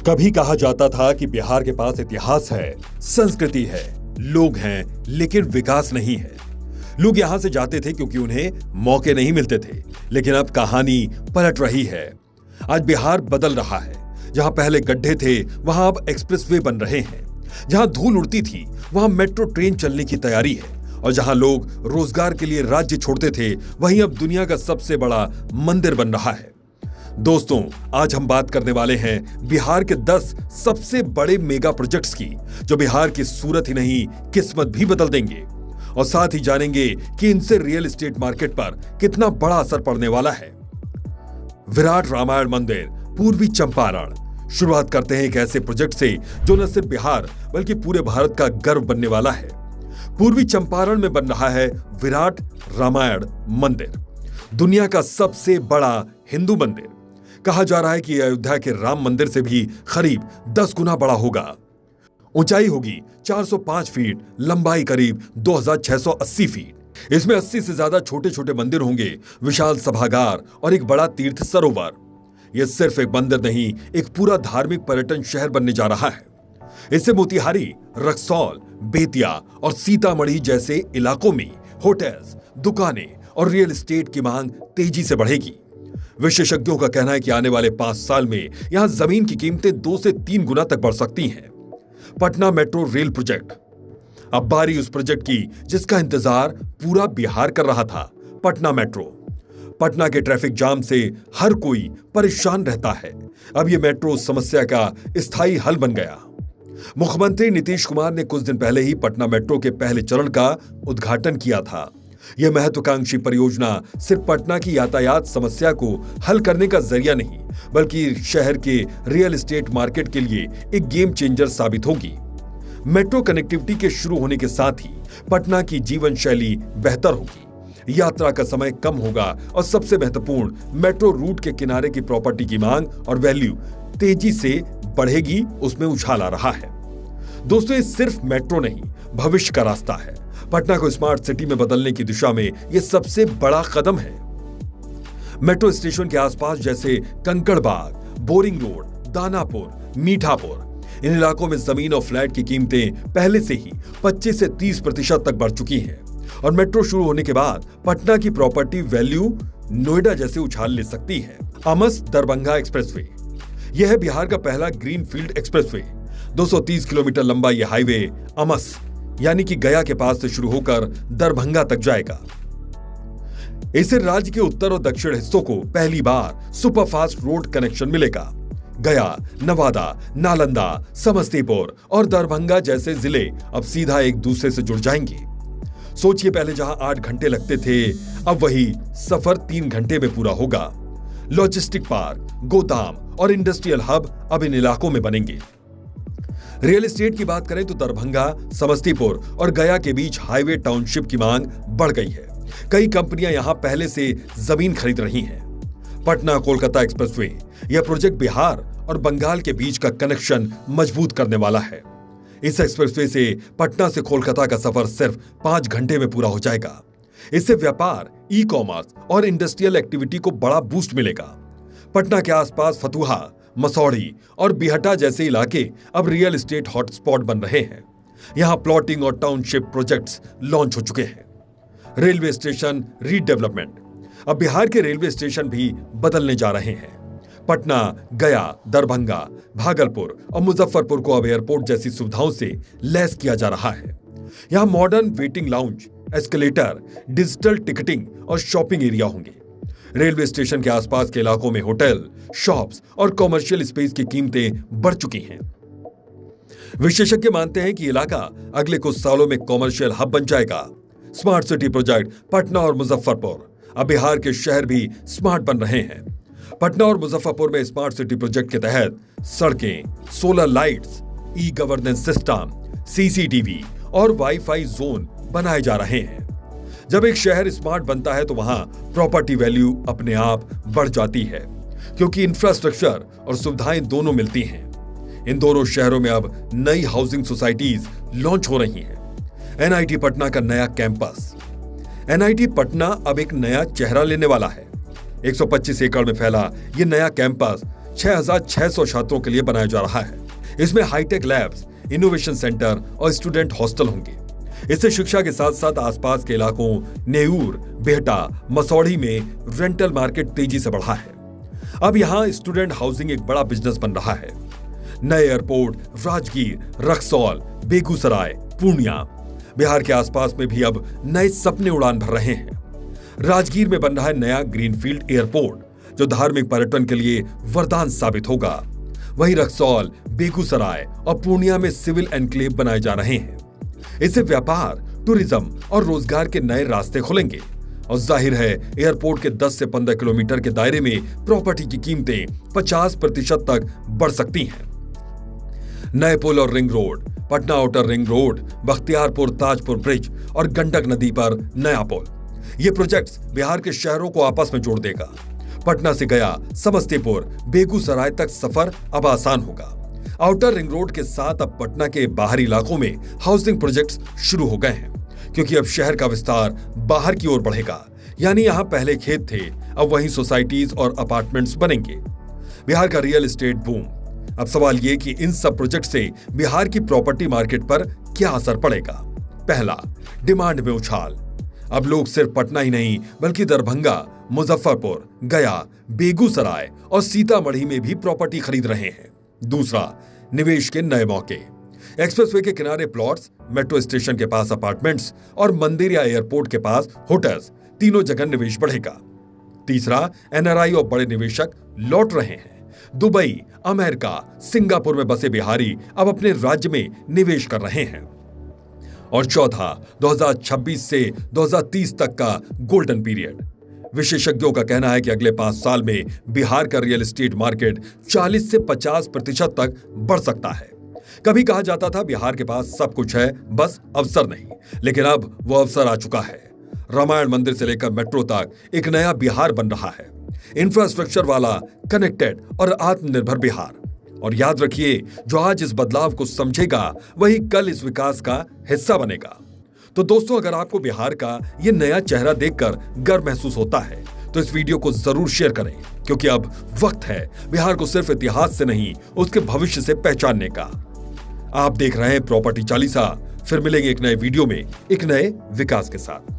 कभी कहा जाता था कि बिहार के पास इतिहास है, संस्कृति है, लोग हैं, लेकिन विकास नहीं है। लोग यहां से जाते थे क्योंकि उन्हें मौके नहीं मिलते थे, लेकिन अब कहानी पलट रही है। आज बिहार बदल रहा है। जहां पहले गड्ढे थे, वहां अब एक्सप्रेसवे बन रहे हैं। जहां धूल उड़ती थी, वहां मेट्रो ट्रेन चलने की तैयारी है। और जहां लोग रोजगार के लिए राज्य छोड़ते थे, वहीं अब दुनिया का सबसे बड़ा मंदिर बन रहा है। दोस्तों, आज हम बात करने वाले हैं बिहार के 10 सबसे बड़े मेगा प्रोजेक्ट्स की, जो बिहार की सूरत ही नहीं, किस्मत भी बदल देंगे। और साथ ही जानेंगे कि इनसे रियल एस्टेट मार्केट पर कितना बड़ा असर पड़ने वाला है। विराट रामायण मंदिर, पूर्वी चंपारण। शुरुआत करते हैं एक ऐसे प्रोजेक्ट से जो न सिर्फ बिहार बल्कि पूरे भारत का गर्व बनने वाला है। पूर्वी चंपारण में बन रहा है विराट रामायण मंदिर, दुनिया का सबसे बड़ा हिंदू मंदिर। कहा जा रहा है कि अयोध्या के राम मंदिर से भी करीब 10 गुना बड़ा होगा। ऊंचाई होगी 405 फीट, लंबाई करीब 2680 फीट। इसमें 80 से ज्यादा छोटे छोटे मंदिर होंगे, विशाल सभागार और एक बड़ा तीर्थ सरोवर। यह सिर्फ एक मंदिर नहीं, एक पूरा धार्मिक पर्यटन शहर बनने जा रहा है। इससे मोतिहारी, रक्सौल, बेतिया और सीतामढ़ी जैसे इलाकों में होटल्स, दुकानें और रियल एस्टेट की मांग तेजी से बढ़ेगी। विशेषज्ञों का कहना है कि आने वाले 5 साल में यहां जमीन की कीमतें 2 से 3 गुना तक बढ़ सकती हैं। Patna metro rail project. अब बारी उस प्रोजेक्ट की जिसका इंतजार पूरा बिहार कर रहा था, पटना मेट्रो। पटना के ट्रैफिक जाम से हर कोई परेशान रहता है। अब यह मेट्रो समस्या का स्थायी हल बन गया। मुख्यमंत्री नीतीश कुमार ने कुछ दिन पहले ही पटना मेट्रो के पहले चरण का उद्घाटन किया था। यह महत्वाकांक्षी परियोजना सिर्फ पटना की यातायात समस्या को हल करने का जरिया नहीं, बल्कि शहर के रियल एस्टेट मार्केट के लिए एक गेम चेंजर साबित होगी। मेट्रो कनेक्टिविटी के शुरू होने के साथ ही पटना की जीवन शैली बेहतर होगी, यात्रा का समय कम होगा और सबसे महत्वपूर्ण, मेट्रो रूट के किनारे की प्रॉपर्टी की मांग और वैल्यू तेजी से बढ़ेगी, उसमें उछाल आ रहा है। दोस्तों, ये सिर्फ मेट्रो नहीं, भविष्य का रास्ता है। पटना को स्मार्ट सिटी में बदलने की दिशा में यह सबसे बड़ा कदम है। मेट्रो स्टेशन के आसपास जैसे कंकड़बाग, बोरिंग रोड, दानापुर, मीठापुर, इन इलाकों में जमीन और फ्लैट की कीमतें पहले से ही 25 से 30% तक बढ़ चुकी हैं। और मेट्रो शुरू होने के बाद पटना की प्रॉपर्टी वैल्यू नोएडा जैसे उछाल ले सकती है। अमस दरभंगा एक्सप्रेसवे। यह है बिहार का पहला ग्रीनफील्ड एक्सप्रेसवे। 230 किलोमीटर लंबा यह हाईवे अमस यानी कि गया के पास से शुरू होकर दरभंगा तक जाएगा। इससे राज्य के उत्तर और दक्षिण हिस्सों को पहली बार सुपरफास्ट रोड कनेक्शन मिलेगा। गया, नवादा, नालंदा, समस्तीपुर और दरभंगा जैसे जिले अब सीधा एक दूसरे से जुड़ जाएंगे। सोचिए, पहले जहां 8 घंटे लगते थे, अब वही सफर 3 घंटे में पूरा होगा। लॉजिस्टिक पार्क, गोदाम और इंडस्ट्रियल हब अब इन इलाकों में बनेंगे। रियल एस्टेट की बात करें तो दरभंगा, समस्तीपुर और गया के बीच हाईवे टाउनशिप की मांग बढ़ गई है। कई कंपनियां यहां पहले से जमीन खरीद रही हैं। पटना कोलकाता एक्सप्रेसवे। यह प्रोजेक्ट बिहार और बंगाल के बीच का कनेक्शन मजबूत करने वाला है। इस एक्सप्रेसवे से पटना से कोलकाता का सफर सिर्फ 5 घंटे में पूरा हो जाएगा। इससे व्यापार, ई कॉमर्स और इंडस्ट्रियल एक्टिविटी को बड़ा बूस्ट मिलेगा। पटना के आसपास फतुहा, मसौड़ी और बिहटा जैसे इलाके अब रियल एस्टेट हॉटस्पॉट बन रहे हैं। यहां प्लॉटिंग और टाउनशिप प्रोजेक्ट्स लॉन्च हो चुके हैं। Railway station redevelopment. अब बिहार के रेलवे स्टेशन भी बदलने जा रहे हैं। पटना, गया, दरभंगा, भागलपुर और मुजफ्फरपुर को अब एयरपोर्ट जैसी सुविधाओं से लैस किया जा रहा है। यहां modern waiting lounge, escalator, digital ticketing और शॉपिंग एरिया होंगे। रेलवे स्टेशन के आसपास के इलाकों में होटल, शॉप्स और कॉमर्शियल स्पेस की कीमतें बढ़ चुकी हैं। विशेषज्ञ मानते हैं कि इलाका अगले कुछ सालों में कॉमर्शियल हब बन जाएगा। स्मार्ट सिटी प्रोजेक्ट पटना और मुजफ्फरपुर। अब बिहार के शहर भी स्मार्ट बन रहे हैं। पटना और मुजफ्फरपुर में स्मार्ट सिटी प्रोजेक्ट के तहत सड़कें, solar lights, e governance system, CCTV और वाईफाई जोन बनाए जा रहे हैं। जब एक शहर स्मार्ट बनता है तो वहां प्रॉपर्टी वैल्यू अपने आप बढ़ जाती है, क्योंकि इंफ्रास्ट्रक्चर और सुविधाएं दोनों मिलती हैं। इन दोनों शहरों में अब नई हाउसिंग सोसाइटीज लॉन्च हो रही हैं। एनआईटी पटना का नया कैंपस। एनआईटी पटना अब एक नया चेहरा लेने वाला है। 125 एकड़ में फैला यह नया कैंपस 6,600 छात्रों के लिए बनाया जा रहा है। इसमें हाईटेक लैब्स, इनोवेशन सेंटर और स्टूडेंट हॉस्टल होंगे। इससे शिक्षा के साथ साथ आसपास के इलाकों नेऊर, बिहटा, मसौढ़ी में रेंटल मार्केट तेजी से बढ़ा है। अब यहां स्टूडेंट हाउसिंग एक बड़ा बिजनेस बन रहा है। नए एयरपोर्ट राजगीर, रक्सौल, बेगूसराय, पूर्णिया, बिहार के आसपास में भी अब नए सपने उड़ान भर रहे हैं। राजगीर में बन रहा है नया ग्रीनफील्ड एयरपोर्ट, जो धार्मिक पर्यटन के लिए वरदान साबित होगा। वहीं रक्सौल, बेगूसराय और पूर्णिया में सिविल एनक्लेव बनाए जा रहे हैं। इससे व्यापार, टूरिज्म और रोजगार के नए रास्ते खुलेंगे और जाहिर है एयरपोर्ट के 10 से 15 किलोमीटर के दायरे में प्रॉपर्टी की कीमतें 50% तक बढ़ सकती हैं। नए पुल और ring road, Patna outer ring road, Bakhtiyarpur Tajpur bridge और गंडक नदी पर नया पुल, ये प्रोजेक्ट्स बिहार के शहरों को आपस में जोड़ देगा। पटना से गया, समस्तीपुर, बेगूसराय तक सफर अब आसान होगा। आउटर रिंग रोड के साथ अब पटना के बाहरी इलाकों में हाउसिंग प्रोजेक्ट्स शुरू हो गए हैं, क्योंकि अब शहर का विस्तार बाहर की ओर बढ़ेगा। यानी यहां पहले खेत थे, अब वहीं सोसाइटीज और अपार्टमेंट्स बनेंगे। बिहार का रियल एस्टेट बूम। अब सवाल ये कि इन सब प्रोजेक्ट से बिहार की प्रॉपर्टी मार्केट पर क्या असर पड़ेगा। पहला, डिमांड में उछाल। अब लोग सिर्फ पटना ही नहीं बल्कि दरभंगा, मुजफ्फरपुर, गया, बेगूसराय और सीतामढ़ी में भी प्रॉपर्टी खरीद रहे हैं। दूसरा, निवेश के नए मौके। एक्सप्रेसवे के किनारे प्लॉट्स, मेट्रो स्टेशन के पास अपार्टमेंट्स और मंदिर या एयरपोर्ट के पास होटल्स, तीनों जगह निवेश बढ़ेगा। तीसरा, एनआरआई और बड़े निवेशक लौट रहे हैं। दुबई, अमेरिका, सिंगापुर में बसे बिहारी अब अपने राज्य में निवेश कर रहे हैं। और चौथा, 2026 से 2030 तक का गोल्डन पीरियड। विशेषज्ञों का कहना है कि अगले 5 साल में बिहार का रियल एस्टेट मार्केट 40 से 50% तक बढ़ सकता है। कभी कहा जाता था बिहार के पास सब कुछ है, बस अवसर नहीं, लेकिन अब वो अवसर आ चुका है। रामायण मंदिर से लेकर मेट्रो तक एक नया बिहार बन रहा है। इंफ्रास्ट्रक्चर वाला, कनेक्टेड और आत्मनिर्भर बिहार। और याद रखिए, जो आज इस बदलाव को समझेगा वही कल इस विकास का हिस्सा बनेगा। तो दोस्तों, अगर आपको बिहार का ये नया चेहरा देखकर गर्व महसूस होता है तो इस वीडियो को जरूर शेयर करें, क्योंकि अब वक्त है बिहार को सिर्फ इतिहास से नहीं उसके भविष्य से पहचानने का। आप देख रहे हैं प्रॉपर्टी चालीसा। फिर मिलेंगे एक नए वीडियो में एक नए विकास के साथ।